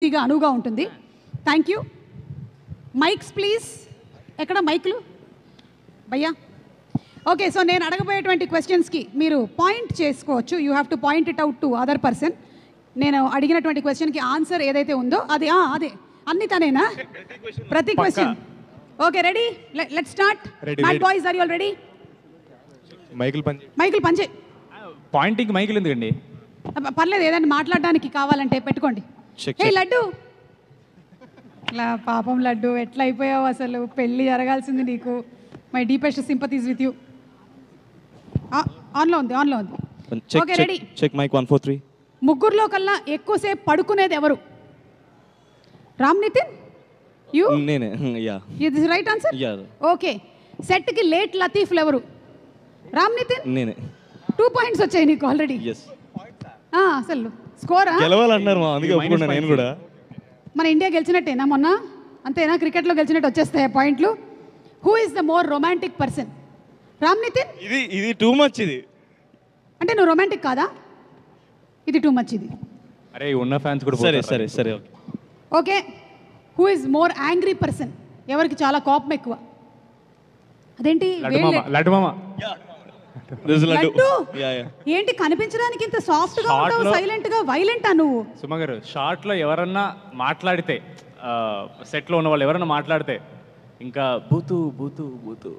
ఈజీగా అనువుగా ఉంటుంది. Thank you. Mics please. ఎక్కడ మైక్లు భయ్యా? ఓకే, సో నేను అడగబోయేటువంటి క్వశ్చన్స్కి మీరు పాయింట్ చేసుకోవచ్చు. You have to point it out to other person. నేను అడిగినటువంటి క్వశ్చన్కి ఆన్సర్ ఏదైతే ఉందో అది అదే అన్ని తనేనా? ప్రతి question. Okay, ready? Let's start. Mad boys, are you all ready? మైకిల్ పంచే. పాయింటింగ్ మైకిల్ ఎందుకండి? పర్లేదు, ఏదైనా మాట్లాడడానికి కావాలంటే పెట్టుకోండి. ఏ లడ్డు, ఇలా పాపం లడ్డు ఎట్లా అయిపోయావు అసలు? పెళ్ళి జరగాల్సింది నీకు. My deepest sympathies with you. ఆన్లో ఉంది, ఆన్లో ఉంది. Okay, ready? Check mic 1 4 3. ముగ్గురులో కల్లా ఎక్కువసేపు పడుకునేది ఎవరు? రామ్ నితిన్, యూ? నేనే. యా, ఇది రైట్ ఆన్సర్. యా. ఓకే, సెట్కి లేట్ లతీఫ్లు ఎవరు? రామ్ నితిన్. నేనే. 2 పాయింట్స్ వచ్చాయి నీకు ఆల్రెడీ. ఎస్. అసలు స్కోరా? గెలవాలన్నారు మా, అందుకే ఒప్పుకున్నా నేను కూడా. మన ఇండియా గెలిచినట్టేనా మొన్న? అంతేనా? క్రికెట్లో గెలిచినట్టు వచ్చేస్తాయి పాయింట్లు. Who is the more romantic person? Ram Nitin. ఇది టూ మచ్. ఇది అంటే నువ్వు రొమాంటిక్ కాదా? ఇది టూ మచ్. ఇది అరే ఉన్న ఫ్యాన్స్ కూడా సరే సరే సరే. Okay, who is more angry person? ఎవరికి చాలా కోపం ఎక్కువ? అదేంటి లడ్డు మామ. లడ్డు ఏంటి కనిపించడానికి ఇంత సాఫ్ట్ గా ఉంటావు, సైలెంట్ గా? వైలెంటా నువ్వు? సుమ గారు, షార్ట్ లో ఎవరన్నా మాట్లాడితే, సెట్ లో ఉన్న వాళ్ళు ఎవరన్నా మాట్లాడితే ఇంకా బూతు బూతు బూతు.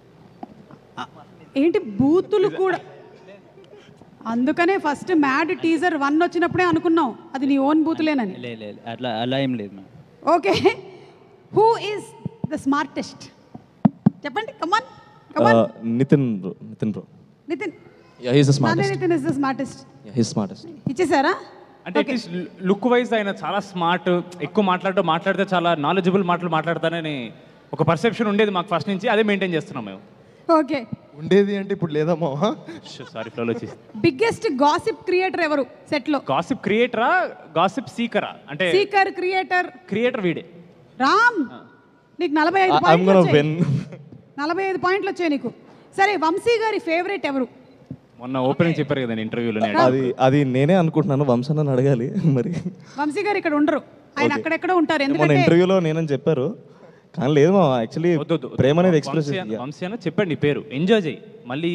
ఏంటి బూతులు కూడా? అందుకనే ఫస్ట్ మ్యాడ్ టీజర్ 1 వచ్చినప్పుడే అనుకున్నాం అది నీ ఓన్ బూతులేనని. అట్లా అలా ఏం లేదు. Okay, who is the smartest? చెప్పండి, come on come on. Nitin bro. Nitin. Yeah, he is the smartest. Nitin is the smartest. Yeah, he is smartest. ఇచ్చేసారా? అంటే అట్లీస్ట్ లుక్ వైజ్ ఆయన చాలా స్మార్ట్, ఎక్కువ మాట్లాడితే చాలా నాలెడ్జబుల్ మాటలు మాట్లాడతానని ఒక పర్సెప్షన్ ఉండేది మాకు ఫస్ట్ నుంచి. అదే మెయింటైన్ చేస్తున్నాం మేము. ఓకే, ఉండేది అంటే ఇప్పుడు లేదమ్మా. సారీ, ఫ్లోలో వచ్చేసి. బిగ్గెస్ట్ గాసిప్ క్రియేటర్ ఎవరు సెట్ లో? గాసిప్ క్రియేటరా, గాసిప్ సీకరా? అంటే సీకర్, క్రియేటర్ వీడే. రామ్, నీకు 45 పాయింట్లు వచ్చాయి. 45 పాయింట్లు వచ్చాయి నీకు. సరే, వంశీ గారి ఫేవరెట్ ఎవరు? మొన్న ఓపెనింగ్ చెప్పారు కదా ఇంటర్వ్యూలో. అది నేనే అనుకుంటున్నాను, వంశన్న అడగాలి మరి. వంశీ గారు ఇక్కడ ఉండరు, ఆయన అక్కడెక్కడ ఉంటారు. మన ఎందుకంటే ఇంటర్వ్యూలో నేనని చెప్పారు, కానీ లేదు మా, యాక్చువల్లీ ప్రేమ అనేది ఎక్స్ప్రెస్. వంశీ అన్న చెప్పండి నీ పేరు, ఎంజాయ్ చేయి మళ్ళీ.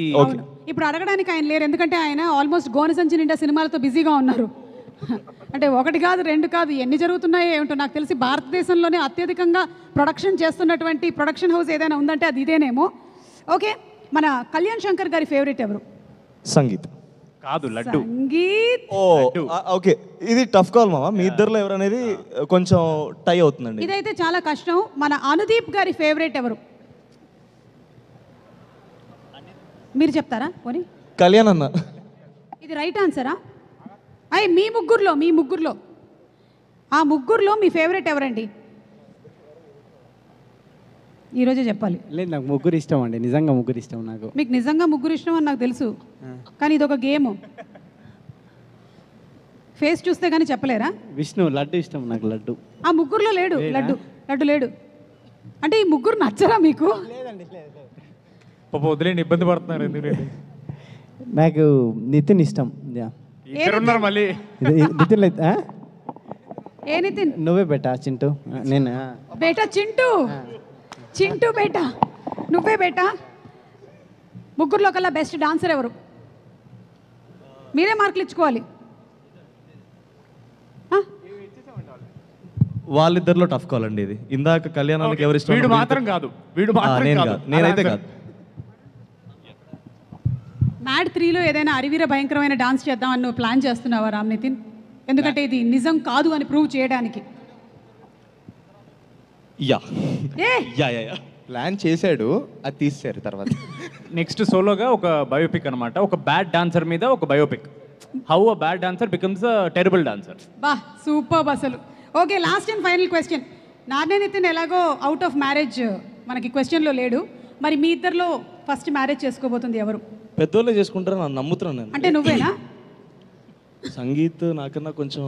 ఇప్పుడు అడగడానికి ఆయన లేరు, ఎందుకంటే ఆయన ఆల్మోస్ట్ గోనసంచి నిండా సినిమాలతో బిజీగా ఉన్నారు. అంటే 1 కాదు 2 కాదు, ఎన్ని జరుగుతున్నాయో ఏమిటో. నాకు తెలిసి భారతదేశంలోనే అత్యధికంగా ప్రొడక్షన్ చేస్తున్నటువంటి ప్రొడక్షన్ హౌస్ ఏదైనా ఉందంటే అది ఇదేనేమో. ఓకే, మన కళ్యాణ్ శంకర్ గారి ఫేవరెట్ ఎవరు? సంగీత్. కాదు, లడ్డు. సంగీత్. ఓకే, ఇది టఫ్ కాల్ మామ. మీ ఇద్దరులో ఎవరనేది కొంచెం టై అవుతుందండి. ఇదైతే చాలా కష్టం. మన అనుదీప్ గారి ఫేవరెట్ ఎవరు? మీరు చెప్తారా పోనీ? కళ్యాణ్ అన్న. ఇది రైట్ ఆన్సరా? మీ ముగ్గురులో ఆ ముగ్గురులో మీ ఫేవరెట్ ఎవరండి? ఈరోజే చెప్పాలి. లేదు, నాకు ముగ్గురు ఇష్టం అండి. నిజంగా ముగ్గురు ఇష్టం నాకు. మీకు నిజంగా ముగ్గురు ఇష్టం అని నాకు తెలుసు, కానీ ఇది ఒక గేమ్. ఫేస్ చూస్తే కానీ చెప్పలేరా? విష్ణు, లడ్డు ఇష్టం నాకు. లడ్డు ఆ ముగ్గురులో లేడు. లడ్డు లేడు. అంటే ఈ ముగ్గురు నచ్చరా మీకు? పాప వదిలేండి, ఇబ్బంది పడుతున్నారు. ఎందుకంటే నాకు నితిన్ ఇష్టం. ఉన్నారు మళ్ళీ. నితిన్ లేదు. ఏ నితిన్? నువ్వే బేటా చింటూ. నేను బేటా చింటూ బేటా, నువ్వే బేటా. ముగ్గురులో కల్లా బెస్ట్ డాన్సర్ ఎవరు? మీరే మార్కులు ఇచ్చుకోవాలి. వాళ్ళిద్దరిలో టఫ్ కాల్ అండి ఇది. ఇందాక కళ్యాణానికి ఎవరు ఇష్టం? వీడు మాత్రం కాదు. నేనైతే కాదు. మ్యాడ్ 3లో ఏదైనా అరివీర భయంకరమైన డాన్స్ చేద్దామని నువ్వు ప్లాన్ చేస్తున్నావా రామ్ నితిన్? ఎందుకంటే ఇది నిజం కాదు అని ప్రూవ్ చేయడానికి. ప్లాన్ చేశాడు, అది తీసారు తర్వాత. నెక్స్ట్ సోలోగా ఒక బయోపిక్ అనమాట. ఒక బ్యాడ్ డాన్సర్ మీద ఒక biopic. How a bad dancer becomes a terrible dancer. బా, సూపర్ అసలు. Okay, last and final question. Narne Nitin ఎలాగో అవుట్ ఆఫ్ మ్యారేజ్ మనకి క్వశ్చన్లో లేడు. మరి మీ ఇద్దరిలో ఫస్ట్ మ్యారేజ్ చేసుకోబోతుంది ఎవరు? పెద్దోళ్ళే చేసుకుంటారు నన్ను నమ్ముతున్నాను నేను. అంటే నువ్వేనా? సంగీత్ నాకన్నా కొంచెం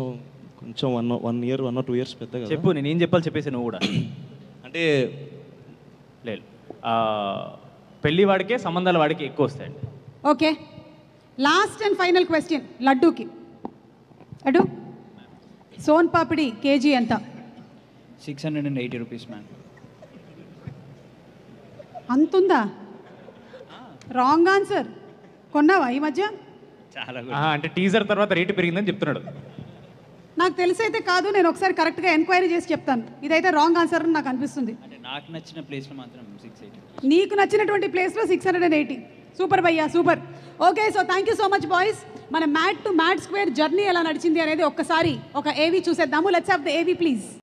1 year 1 or 2 years పెద్ద కదా. చెప్పు, నేను ఏం చెప్పాలి చెప్పేసి నువ్వు కూడా. అంటే లేదు, పెళ్లి వాడికే సంబంధాల వాడికి ఎక్కువ వస్తాయండి. Okay, last and final question లడ్డూకి. లడ్డు, సోన్ పాపిడి కేజీ ఎంత? 680 రూపీస్ మ్యామ్. అంతుందా? Wrong answer. కొన్నావా ఈ మధ్య? చాలా అంటే టీజర్ తర్వాత రేటు పెరిగిందని చెప్తున్నాడు. నాకు తెలిసైతే కాదు, నేను ఒకసారి కరెక్ట్గా ఎంక్వైరీ చేసి చెప్తాను. ఇదైతే రాంగ్ ఆన్సర్ అని నాకు అనిపిస్తుంది. అంటే నాకు నచ్చిన ప్లేస్లో మాత్రం 680. నీకు నచ్చినటువంటి ప్లేస్లో 680. సూపర్ భయ్యా, super. Okay, so thank you so much boys. మన మ్యాట్ టు మ్యాట్ స్క్వేర్ జర్నీ ఎలా నడిచింది అనేది ఒక్కసారి ఒక ఏవీ చూసేద్దాము. Let's have the AV please.